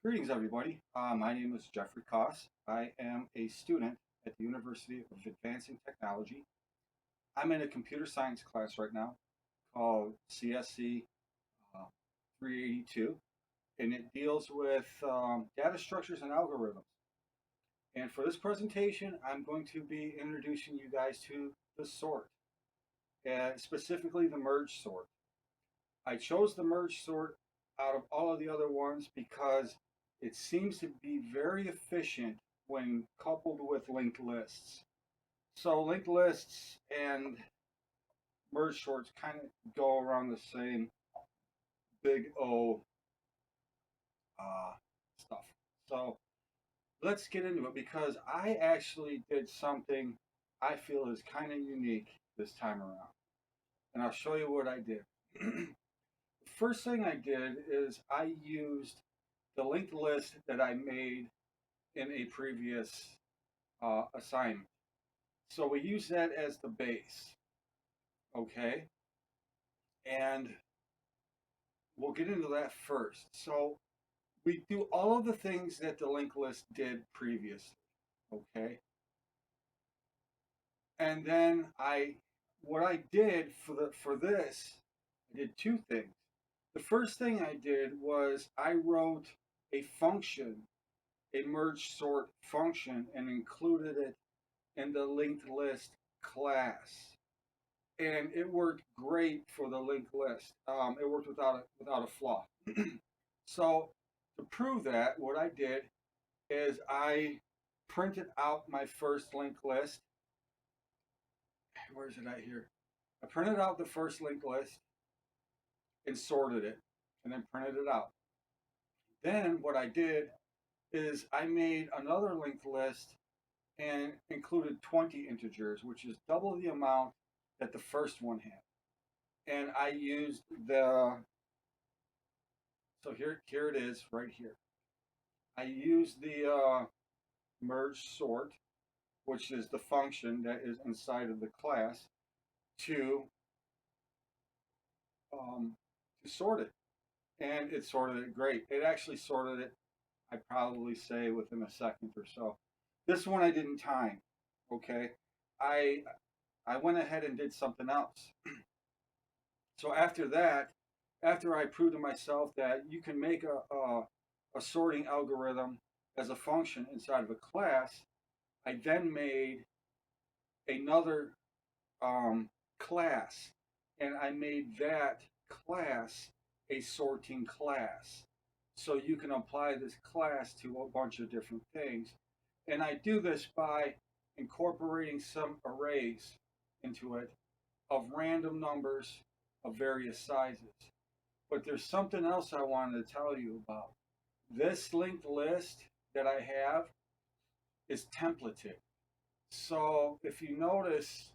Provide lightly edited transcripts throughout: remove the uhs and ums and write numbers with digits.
Greetings, everybody. My name is Jeffrey Koss. I am a student at the University of Advancing Technology. I'm in a computer science class right now called CSC-382, and it deals with data structures and algorithms. And for this presentation, I'm going to be introducing you guys to the sort, and specifically the merge sort. I chose the merge sort out of all of the other ones because it seems to be very efficient when coupled with linked lists. So linked lists and merge sorts kind of go around the same big O stuff. So let's get into it because I actually did something I feel is kind of unique this time around. And I'll show you what I did. The first thing I did is I used the linked list that I made in a previous assignment. So we use that as the base, okay? And we'll get into that first. So we do all of the things that the linked list did previously, okay? And then what I did for this, I did two things. The first thing I did was I wrote a function, a merge sort function, and included it in the linked list class. And it worked great for the linked list. It worked without a flaw. So to prove that, what I did is I printed out my first linked list. Where's it at here? I printed out the first linked list and sorted it, and then printed it out. Then what I did is I made another linked list and included 20 integers, which is double the amount that the first one had. And I used so here it is right here. I used the merge sort, which is the function that is inside of the class, to sort it. And it sorted it great. It actually sorted it, I'd probably say, within a second or so. This one I didn't time, okay? I went ahead and did something else. So after that, after I proved to myself that you can make a sorting algorithm as a function inside of a class, I then made another class, and I made that class a sorting class. So you can apply this class to a bunch of different things. And I do this by incorporating some arrays into it of random numbers of various sizes. But there's something else I wanted to tell you about. This linked list that I have is templated. So if you notice,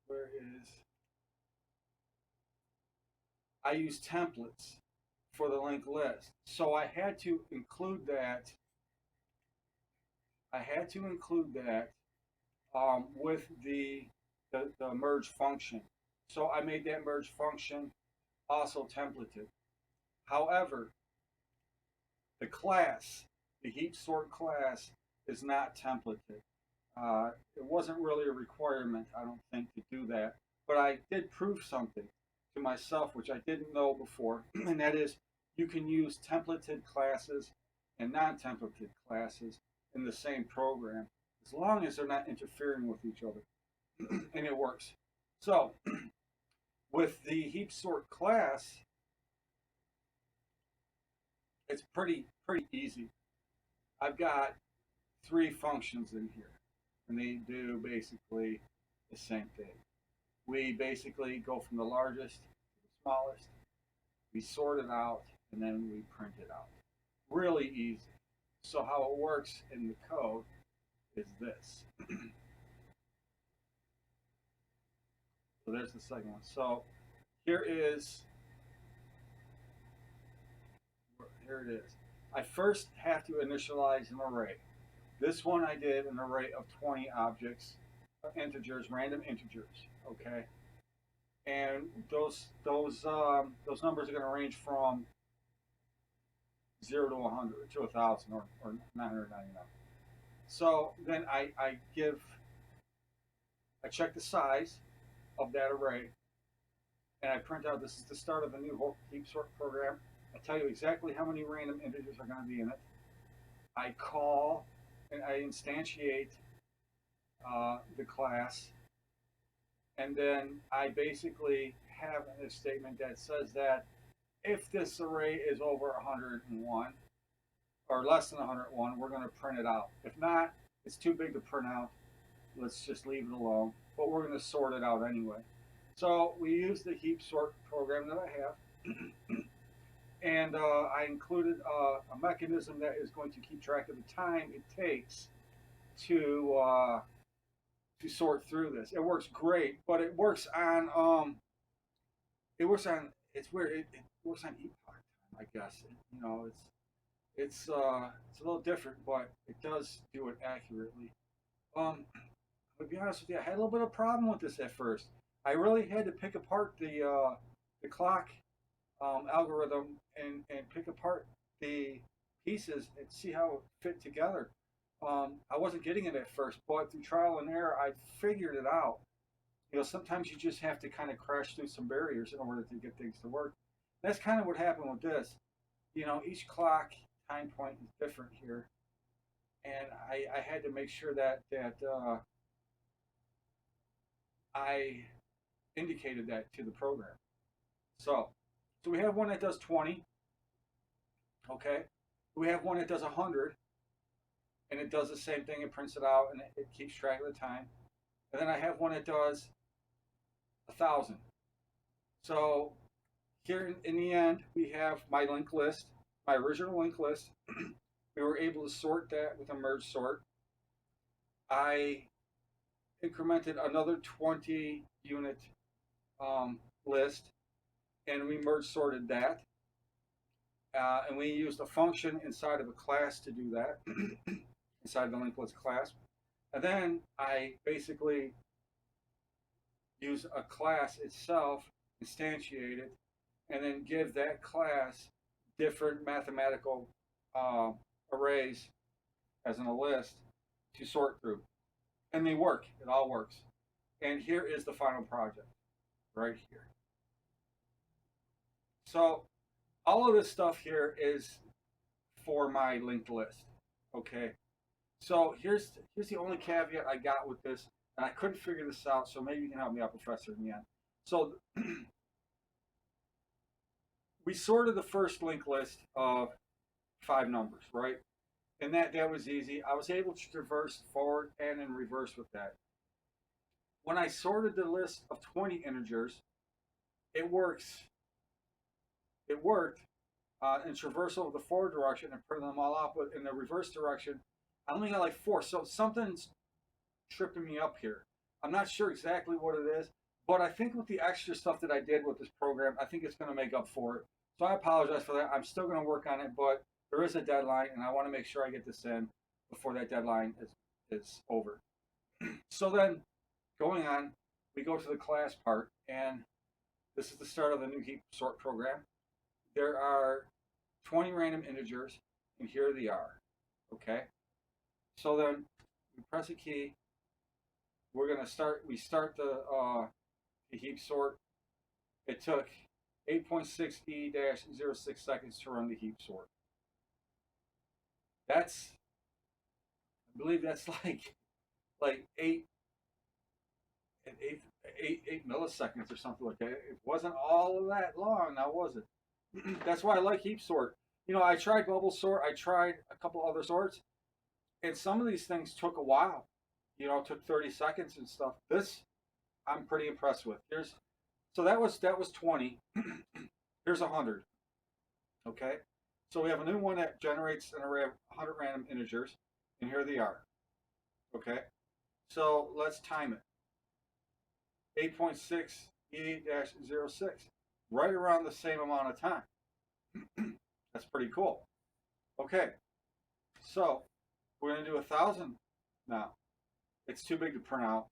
where is, I use templates for the linked list. So I had to include that. With the merge function. So I made that merge function also templated. However, the class, the heap sort class, is not templated. It wasn't really a requirement, I don't think, to do that. But I did prove something to myself, which I didn't know before, and that is you can use templated classes and non-templated classes in the same program, as long as they're not interfering with each other. And it works. So, with the heap sort class, it's pretty easy. I've got three functions in here, and they do basically the same thing. We basically go from the largest to the smallest, we sort it out, and then we print it out. Really easy. So how it works in the code is this. So there's the second one. So here it is. I first have to initialize an array. This one I did an array of 20 objects, integers, random integers, okay? and those numbers are going to range from 0 to 100 to 1,000 or 999. So then I check the size of that array, and I print out, this is the start of the new heap sort program. I tell you exactly how many random integers are going to be in it. I call and I instantiate the class, and then I basically have a statement that says that if this array is over 101 or less than 101, we're going to print it out. If not, it's too big to print out. Let's just leave it alone. But we're going to sort it out anyway. So we use the heap sort program that I have. And I included a mechanism that is going to keep track of the time it takes to sort through this. It works great, but it works on it's weird. It works on epoch time, I guess. It's a little different, but it does do it accurately. To be honest with you, I had a little bit of problem with this at first. I really had to pick apart the clock algorithm and pick apart the pieces and see how it fit together. I wasn't getting it at first, but through trial and error, I figured it out. Sometimes you just have to kind of crash through some barriers in order to get things to work. That's kind of what happened with this. Each clock time point is different here, and I had to make sure that I indicated that to the program. So we have one that does 20. Okay. We have one that does 100, and it does the same thing. It prints it out, and it keeps track of the time. And then I have one that does 1,000. So here in the end, we have my linked list, my original linked list. We were able to sort that with a merge sort. I incremented another 20 unit list, and we merge sorted that. And we used a function inside of a class to do that, inside the linked list class. And then I basically use a class itself, instantiate it, and then give that class different mathematical arrays as in a list to sort through. And they work. It all works. And here is the final project, right here. So all of this stuff here is for my linked list. Okay. So here's the only caveat I got with this, and I couldn't figure this out, so maybe you can help me out, Professor, in the end. So we sorted the first linked list of 5 numbers, right? And that was easy. I was able to traverse forward and in reverse with that. When I sorted the list of 20 integers, it worked in traversal of the forward direction and printing them all out, but in the reverse direction, I only got like 4. So something's tripping me up here. I'm not sure exactly what it is, but I think with the extra stuff that I did with this program, I think it's going to make up for it. So I apologize for that. I'm still going to work on it, but there is a deadline, and I want to make sure I get this in before that deadline is over. So then, going on, we go to the class part, and this is the start of the new heap sort program. There are 20 random integers, and here they are. Okay? So then, we press a key. We're going to start, we start the heap sort. It took 8.6E-06 seconds to run the heap sort. I believe that's like 8 milliseconds or something like that. It wasn't all of that long, now was it? That's why I like heap sort. I tried bubble sort, I tried a couple other sorts, and some of these things took a while. It took 30 seconds and stuff. This, I'm pretty impressed with. So that was 20. Here's 100. Okay? So we have a new one that generates an array of 100 random integers, and here they are. Okay? So let's time it. 8.6E-06. Right around the same amount of time. That's pretty cool. Okay. So we're going to do 1,000 now. It's too big to print out.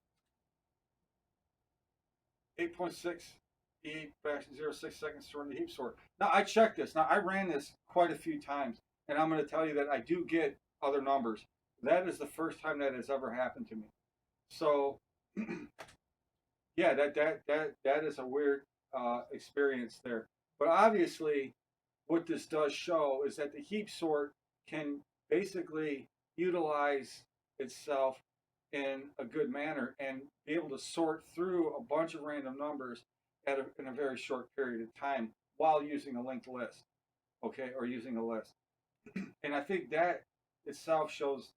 8.6 heap back 0.6 seconds to run the heap sort. Now I checked this. Now I ran this quite a few times, and I'm going to tell you that I do get other numbers. That is the first time that has ever happened to me. So yeah, that is a weird experience there. But obviously, what this does show is that the heap sort can basically utilize itself in a good manner and be able to sort through a bunch of random numbers in a very short period of time while using a linked list, okay, or using a list. And I think that itself shows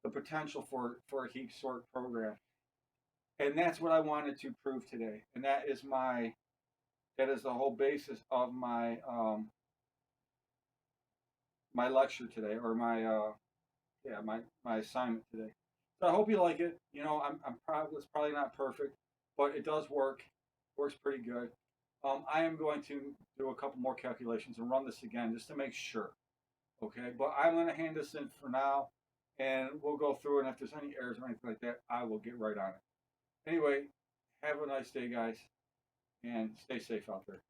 the potential for a heap sort program. And that's what I wanted to prove today. And that is the whole basis of my lecture today, or my assignment today. So I hope you like it. You know, it's probably not perfect, but it does work. Works pretty good. I am going to do a couple more calculations and run this again just to make sure. Okay, but I'm going to hand this in for now, and we'll go through. And if there's any errors or anything like that, I will get right on it. Anyway, have a nice day, guys, and stay safe out there.